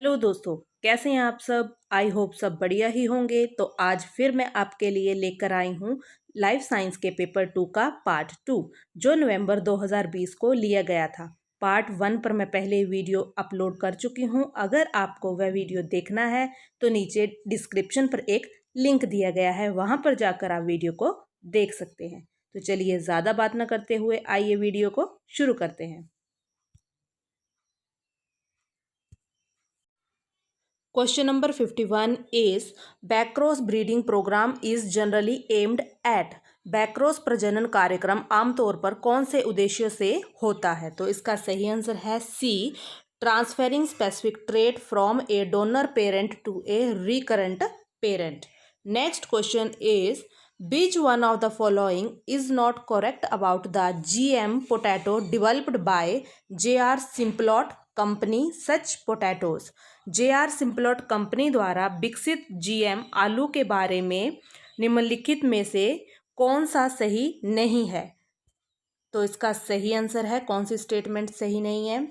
Hello दोस्तों, कैसे हैं आप सब। आई होप सब बढ़िया ही होंगे। तो आज फिर मैं आपके लिए लेकर आई हूँ लाइफ साइंस के पेपर 2 का पार्ट 2 जो नवंबर 2020 को लिया गया था। पार्ट 1 पर मैं पहले वीडियो अपलोड कर चुकी हूँ। अगर आपको वह वीडियो देखना है तो नीचे डिस्क्रिप्शन पर एक लिंक दिया गया है, वहाँ पर जाकर आप वीडियो को देख सकते हैं। तो चलिए ज़्यादा बात न करते हुए आइए वीडियो को शुरू करते हैं। Question number 51 is backcross breeding programme is generally aimed at. Backcross प्रजनन कार्यक्रम आमतौर पर कौन से उद्देश्य से होता है? तो इसका सही आंसर है C, transferring specific trait from a donor parent to a recurrent parent. Next question is which one of the following is not correct about the GM potato developed by J.R. Simplot Company such potatoes? J.R. Simplot company द्वारा विकसित GM आलू के बारे में निम्नलिखित में से कौन सा सही नहीं है? तो इसका सही आंसर है, कौन सी स्टेटमेंट सही नहीं है?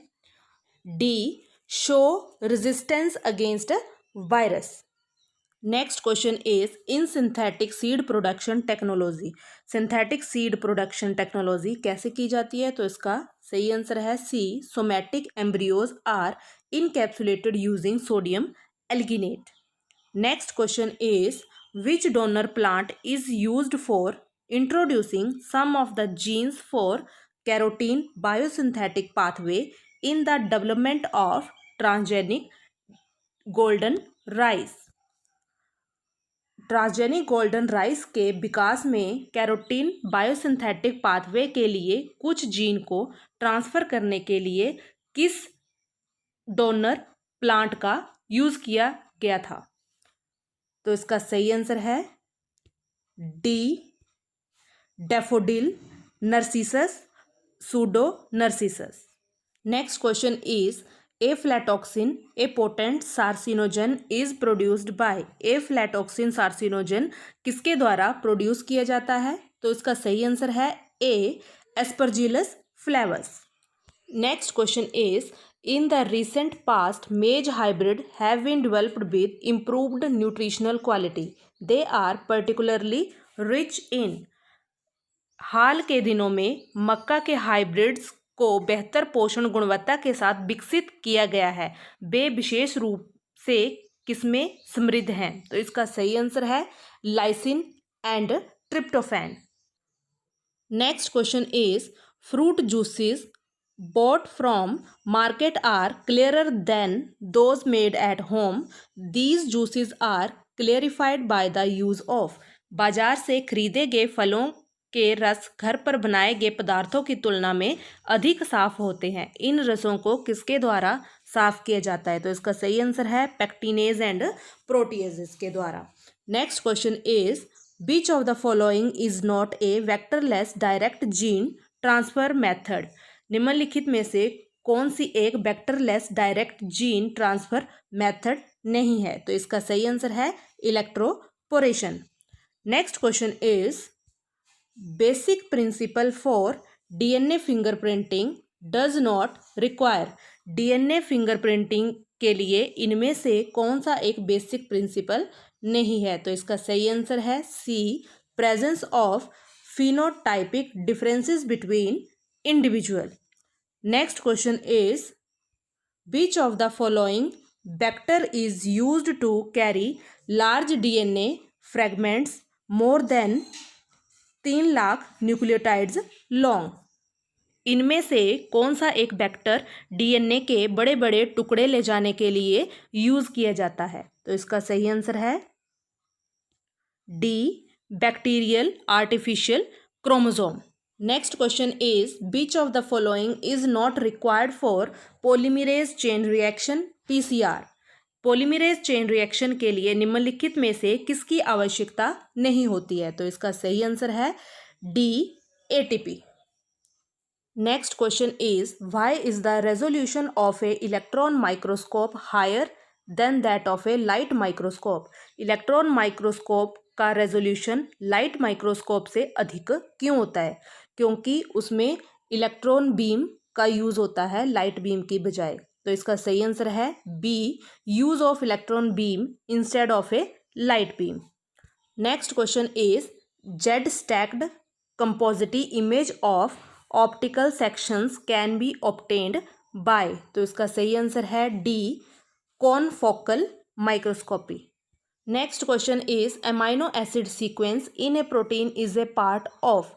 D, show resistance against virus. Next question is in synthetic seed production technology. Synthetic seed production technology कैसे की जाती है? तो इसका सही आंसर है C, somatic embryos are encapsulated using sodium alginate. Next question is which donor plant is used for introducing some of the genes for carotene biosynthetic pathway in the development of transgenic golden rice. Transgenic golden rice के विकास में carotene biosynthetic pathway के लिए कुछ gene को transfer करने के लिए किस डोनर प्लांट का यूज किया गया था? तो इसका सही आंसर है D, daffodil narcissus pseudo narcissus. Next question is aflatoxin a potent carcinogen is produced by. Aflatoxin carcinogen किसके द्वारा प्रोड्यूस किया जाता है? तो इसका सही आंसर है A, aspergillus flavus. Next question is in the recent past maize hybrid have been developed with improved nutritional quality. They are particularly rich in. हाल के दिनों में मक्का के हाइब्रिड्स को बेहतर पोषण गुणवत्ता के साथ विकसित किया गया है। वे विशेष रूप से किसमें समृद्ध हैं? तो इसका सही आंसर है lysine and tryptophan. Next question is fruit juices bought from market are clearer than those made at home. These juices are clarified by the use of। बाजार से खरीदे गए फलों के रस घर पर बनाए गए पदार्थों की तुलना में अधिक साफ होते हैं। इन रसों को किसके द्वारा साफ किया जाता है? तो इसका सही आंसर है पैक्टिनेज एंड प्रोटीएजेस के द्वारा। Next question is which of the following is not a vectorless direct gene transfer method. निम्नलिखित में से कौन सी एक vectorless direct gene transfer method नहीं है? तो इसका सही आंसर है electroporation. Next question is basic principle for DNA fingerprinting does not require. DNA fingerprinting के लिए इनमें से कौन सा एक बेसिक प्रिंसिपल नहीं है? तो इसका सही आंसर है C, presence of phenotypic differences between individual. Next question is which of the following vector is used to carry large DNA fragments more than 3 lakh nucleotides long. इनमें से कौन सा एक वेक्टर डीएनए के बड़े बड़े टुकड़े ले जाने के लिए यूज किया जाता है? तो इसका सही आंसर है D, bacterial artificial chromosome. Next question is which of the following is not required for polymerase chain reaction PCR. Polymerase chain reaction के लिए निम्नलिखित में से किसकी आवश्यकता नहीं होती है? तो इसका सही आंसर है D, ATP. Next question is why is the resolution of a electron microscope higher than that of a light microscope. Electron microscope का रेजोल्यूशन लाइट माइक्रोस्कोप से अधिक क्यों होता है? क्योंकि उसमें इलेक्ट्रॉन बीम का यूज होता है लाइट बीम की बजाय। तो इसका सही आंसर है B, use of electron beam instead of a light beam. Next question is Z stacked composite image of optical sections can be obtained by, तो इसका सही आंसर है D, confocal microscopy. Next question is amino acid sequence in a protein is a part of,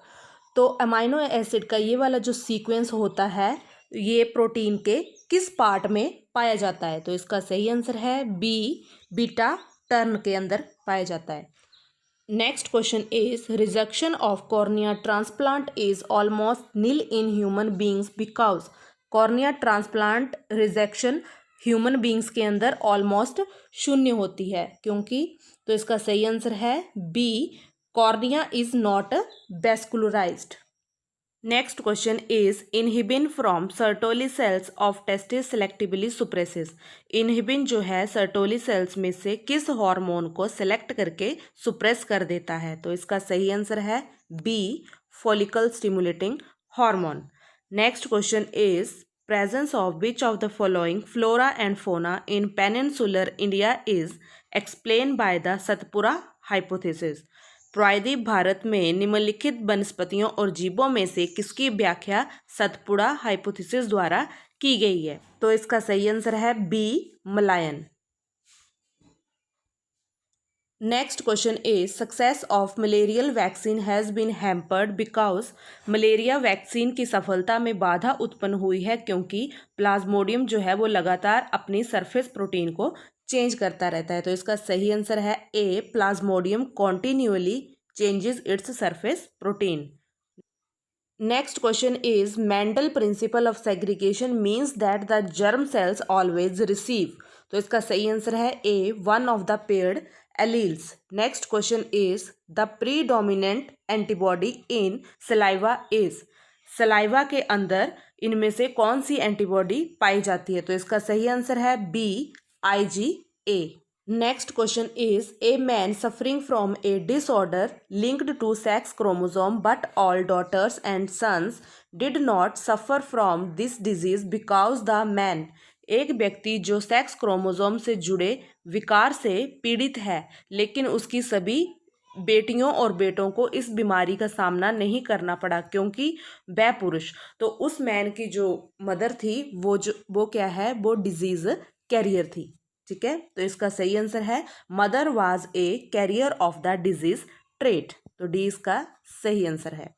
तो amino acid का ये वाला जो sequence होता है ये प्रोटीन के किस पार्ट में पाया जाता है, तो इसका सही आंसर है बी, बीटा टर्न के अंदर पाया जाता है। Next question is rejection of cornea transplant is almost nil in human beings because, cornea transplant rejection human beings के अंदर ऑलमोस्ट शून्य होती है, क्योंकि, तो इसका सही आंसर है B, cornea is not vascularised. Next question is inhibin from Sertoli cells of testis selectively suppresses, inhibin जो है सर्टोली सेल्स में से किस हार्मोन को सेलेक्ट करके सुप्रेस कर देता है, तो इसका सही आंसर है B, follicle stimulating hormone. Next question is presence of which of the following flora and fauna in peninsular India is explain by the Satpura hypothesis, प्रायद्वीप भारत में निम्नलिखित वनस्पतियों और जीवों में से किसकी व्याख्या सतपुड़ा हाइपोथेसिस द्वारा की गई है, तो इसका सही आंसर है B, Malayan. Next question is success of malarial vaccine has been hampered because, malaria vaccine की सफलता में बाधा उत्पन्न हुई है क्योंकि प्लाज्मोडियम जो है वो लगातार अपनी सरफेस प्रोटीन को चेंज करता रहता है, तो इसका सही आंसर है A, plasmodium continually changes its surface protein. Next question is Mendel principle of segregation means that the germ cells always receive, तो इसका सही आंसर है A, one of the paired alleles. Next question is the predominant antibody in saliva is, saliva के अंदर इनमें से कौन सी antibody पाई जाती है, तो इसका सही आंसर है B, IgA। Next question is a man suffering from a disorder linked to sex chromosome but all daughters and sons did not suffer from this disease because the man, एक व्यक्ति जो sex chromosome से जुड़े विकार से पीड़ित है लेकिन उसकी सभी बेटियों और बेटों को इस बीमारी का सामना नहीं करना पड़ा क्योंकि वह पुरुष, तो उस मैन की जो मदर थी वो क्या है, वो डिजीज कैरियर थी। ठीक है, तो इसका सही आंसर है mother was a carrier of the disease trait, तो डी इसका सही आंसर है।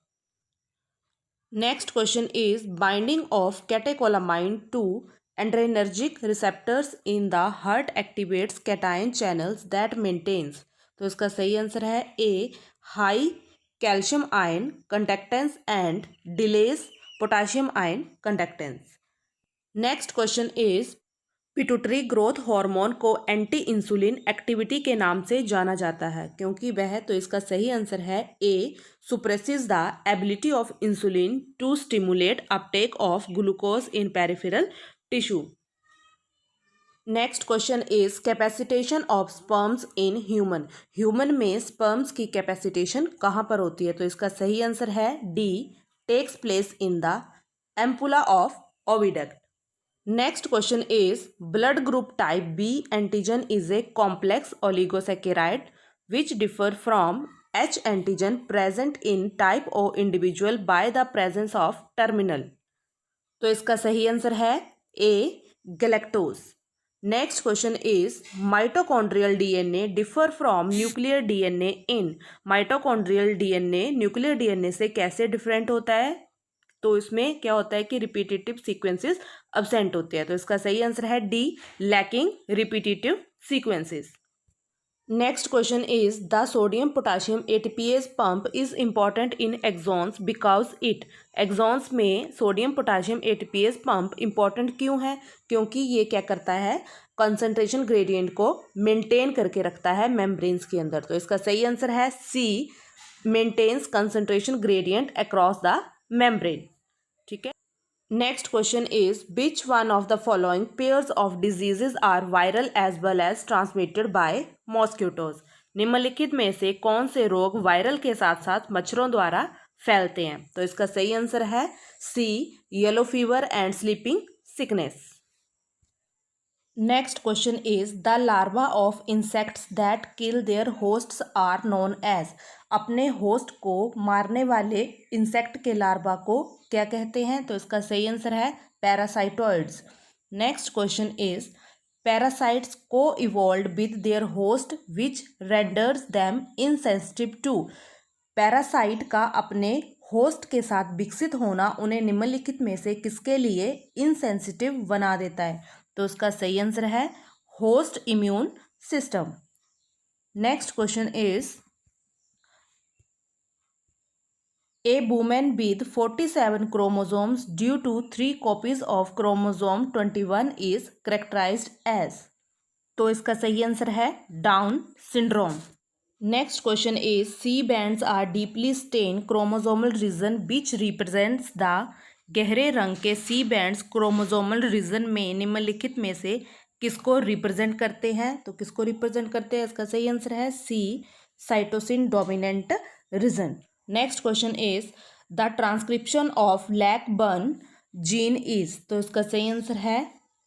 Next question is binding of catecholamine to adrenergic receptors in the heart activates cation channels that maintains, तो इसका सही आंसर है A, high calcium ion conductance and delays potassium ion conductance. Next question is pituitary growth hormone को anti insulin activity के नाम से जाना जाता है क्योंकि वह, तो इसका सही आंसर है A, suppresses the ability of insulin to stimulate uptake of glucose in peripheral tissue. Next question is capacitation of sperms in human, human में स्पर्म्स की कैपेसिटेशन कहाँ पर होती है, तो इसका सही आंसर है D, takes place in the ampulla of oviduct. Next question is blood group type B antigen is a complex oligosaccharide which differ from H antigen present in type O individual bye the presence of terminal, तो इसका सही answer है A, galactose. Next question is mitochondrial DNA differ from nuclear DNA in, mitochondrial DNA nuclear DNA से कैसे different होता है, तो इसमें क्या होता है कि रिपीटेटिव सीक्वेंसेस अब्सेंट होते हैं, तो इसका सही आंसर है D, lacking repetitive sequences. Next question is the sodium potassium ATPase pump is important in axons because it, axons में sodium potassium ATPase pump important क्यों है, क्योंकि ये क्या करता है, कंसंट्रेशन ग्रेडियंट को मेंटेन करके रखता है मेम्ब्रेन्स के अंदर, तो इसका सही आंसर है C, maintains concentration gradient across the membrane। ठीक है, next question is which one of the following pairs of diseases are viral as well as transmitted by mosquitoes, निम्नलिखित में से कौन से रोग वायरल के साथ साथ मच्छरों द्वारा फैलते हैं, तो इसका सही आंसर है C, yellow fever and sleeping sickness. Next question is the larva of insects that kill their hosts are known as. अपने होस्ट को मारने वाले इंसेक्ट के लार्वा को क्या कहते हैं? तो इसका सही आंसर है parasitoids. Next question is parasites को evolve with their host which renders them insensitive to. Parasite का अपने होस्ट के साथ विकसित होना उन्हें निम्नलिखित में से किसके लिए इनसेंसिटिव बना देता है? तो उसका सही आंसर है host immune system. Next question is a women with 47 chromosomes due to 3 copies of chromosome 21 is characterised as. तो इसका सही आंसर है down syndrome. Next question is C bands are deeply stain chromosomal region which represents the. गहरे रंग के सी bands chromosomal reason में निम्नलिखित में से किसको रिप्रेजेंट करते हैं? तो किसको रिप्रेजेंट करते हैं? इसका सही आंसर है C cytosine dominant region. Next question is the transcription of lac burn gene is. तो इसका सही आंसर है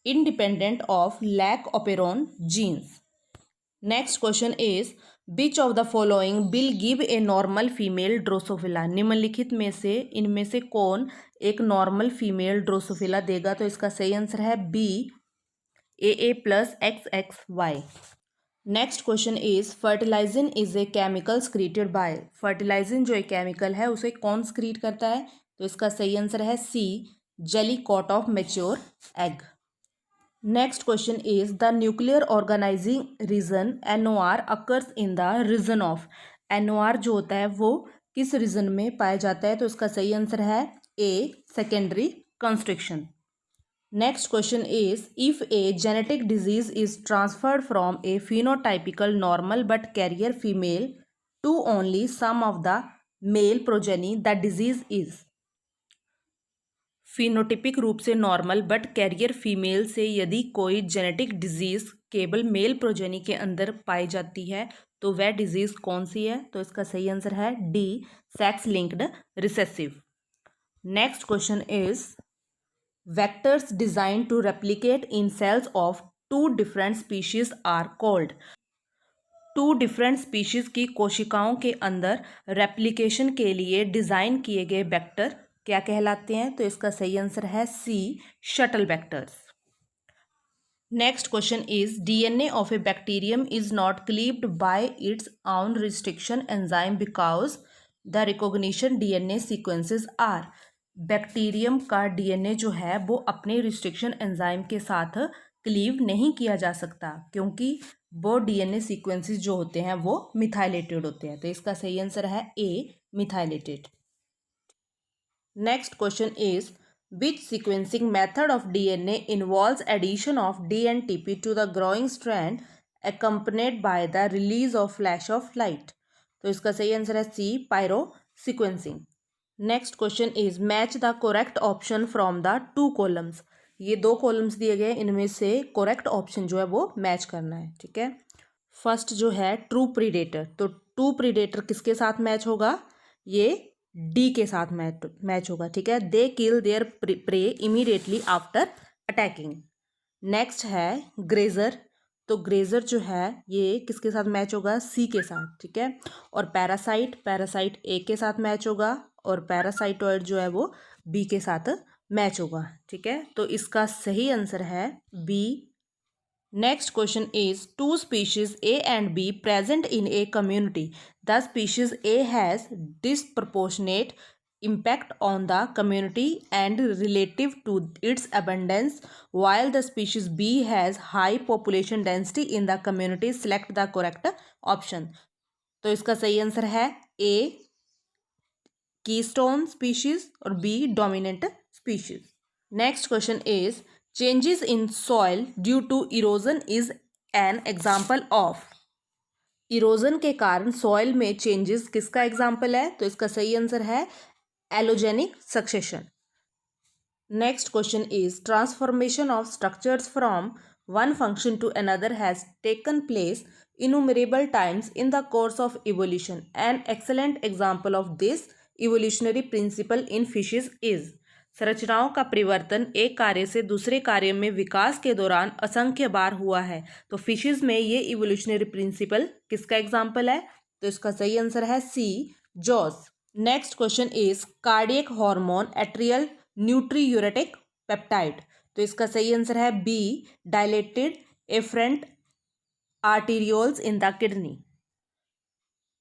independent of lac operon genes. Next question is which of the following will give a normal female Drosophila. निम्नलिखित में से इनमें से कौन एक नॉर्मल फीमेल ड्रोसोफिला देगा? तो इसका सही आंसर है B AA plus XXY। Next question is fertilizin is a chemical secreted by. Fertilizin जो एक केमिकल है उसे कौन स्क्रीट करता है? तो इसका सही आंसर है C jelly coat of mature egg. Next question is the nuclear organizing region NOR occurs in the region of. NOR जो होता है वो किस रीजन में पाया जाता है? तो इसका सही आंसर है A secondary construction. Next question is if a genetic disease is transferred from a phenotypical normal but carrier female to only some of the male progeny the disease is. Phenotypic रूप से normal but carrier female से यदि कोई genetic disease केवल male progeny के अंदर पाई जाती है तो वह डिजीज कौन सी है? तो इसका सही आंसर है D sex linked recessive. Next question is vectors design to replicate in cells of 2 different species are called. 2 different species की कोशिकाओं के अंदर रेप्लिकेशन के लिए डिजाइन किए गए वेक्टर क्या कहलाते हैं? तो इसका सही आंसर है C shuttle vectors. Next question is DNA of a bacterium is not cleaved by its own restriction enzyme because the recognition DNA sequences are. Bacterium का DNA जो है वो अपने रिस्ट्रिक्शन एंजाइम के साथ क्लीव नहीं किया जा सकता क्योंकि वो DNA सीक्वेंसेस जो होते हैं वो मिथाइलेटेड होते हैं। तो इसका सही आंसर है ए methylated. Next question is which sequencing method of DNA involves addition of dNTP to the growing strand accompanied by the release of flash of light? तो इसका सही आंसर है C pyrosequencing. Next question is match the correct option from the 2 columns. ये 2 columns दिए गए, इनमें से correct option जो है वो मैच करना है। ठीक है, फर्स्ट जो है ट्रू प्रीडेटर, तो ट्रू प्रीडेटर किसके साथ मैच होगा? ये डी के साथ मैच होगा। ठीक है, they kill their prey immediately after attacking. Next है ग्रेजर, तो ग्रेजर जो है ये किसके साथ मैच होगा? सी के साथ। ठीक है, और पैरासाइट ए के साथ मैच होगा और पैरासाइटोइड जो है वो बी के साथ मैच होगा। ठीक है, तो इसका सही आंसर है B. Next question is 2 species A and B present in a community. The species A has disproportionate impact on the community and relative to its abundance, while the species B has high population density in the community. Select the correct option. तो इसका सही answer है A keystone species और B dominant species. Next question is changes in soil due to erosion is an example of। Erosion के कारण soil में changes किसका example है? तो इसका सही आंसर है allogenic succession. Next question is transformation of structures from one function to another has taken place innumerable times in the course of evolution. An excellent example of this evolutionary principle in fishes is। संरचनाओं का परिवर्तन एक कार्य से दूसरे कार्य में विकास के दौरान असंख्य बार हुआ है। तो फिशेज में ये इवोल्यूशनरी प्रिंसिपल किसका एग्जाम्पल है? तो इसका सही आंसर है C, jaws. Next question is cardiac hormone atrial natriuretic peptide. तो इसका सही आंसर है B, dilated efferent arterioles in the kidney.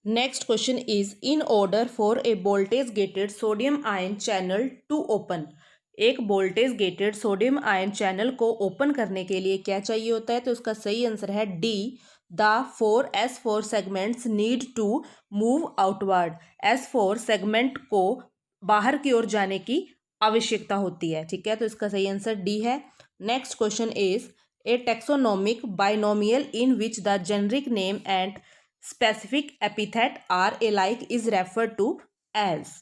Next question is in order for a voltage gated sodium ion channel to open. एक voltage gated sodium ion channel को open करने के लिए क्या चाहिए होता है? तो इसका सही आंसर है D, the 4s4 segments need to move outward. S4 segment को बाहर की ओर जाने की आवश्यकता होती है। ठीक है, तो इसका सही आंसर डी है। Next question is a taxonomic binomial in which the generic name and specific epithet are alike is referred to as।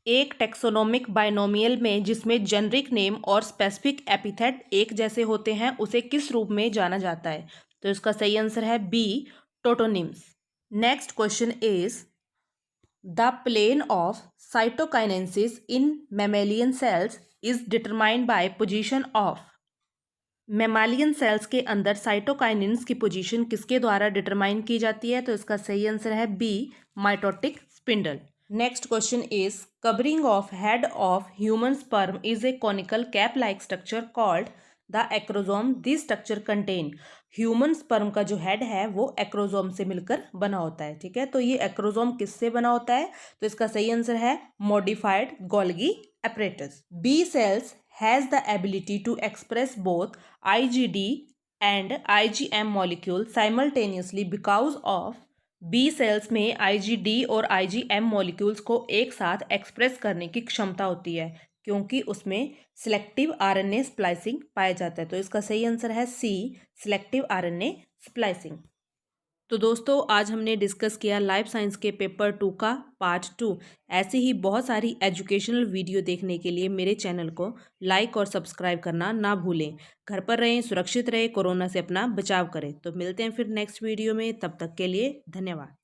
एक टेक्सोनोमिक बाइनोमियल में जिसमें जेनरिक नेम और स्पेसिफिक एपिथेट एक जैसे होते हैं उसे किस रूप में जाना जाता है? तो इसका सही आंसर है B, tautonyms. Next question is the plane of cytokinesis in mammalian cells is determined by position of. Mammalian cells के अंदर साइटोकाइनिन्स की पोजीशन किसके द्वारा डिटरमाइन की जाती है? तो इसका सही आंसर है B, mitotic spindle. Next question is covering of head of human sperm is a conical cap like structure called the acrosome. This structure contain. Human sperm का जो हेड है वो एक्रोजोम से मिलकर बना होता है। ठीक है, तो ये एक्रोजोम किससे बना होता है? तो इसका सही आंसर है modified Golgi apparatus। B cells has the ability to express both IgD and IgM molecules simultaneously because of B cells में IgD और IgM molecules को एक साथ एक्सप्रेस करने की क्षमता होती है क्योंकि उसमें सिलेक्टिव RNA स्प्लाइसिंग पाया जाता है। तो इसका सही आंसर है सी, सिलेक्टिव RNA स्प्लाइसिंग। तो दोस्तों आज हमने डिस्कस किया लाइफ साइंस के पेपर 2 का पार्ट 2। ऐसी ही बहुत सारी एजुकेशनल वीडियो देखने के लिए मेरे चैनल को लाइक और सब्सक्राइब करना ना भूलें। घर पर रहें, सुरक्षित रहें, कोरोना से अपना बचाव करें। तो मिलते हैं फिर नेक्स्ट वीडियो में, तब तक के लिए धन्यवाद।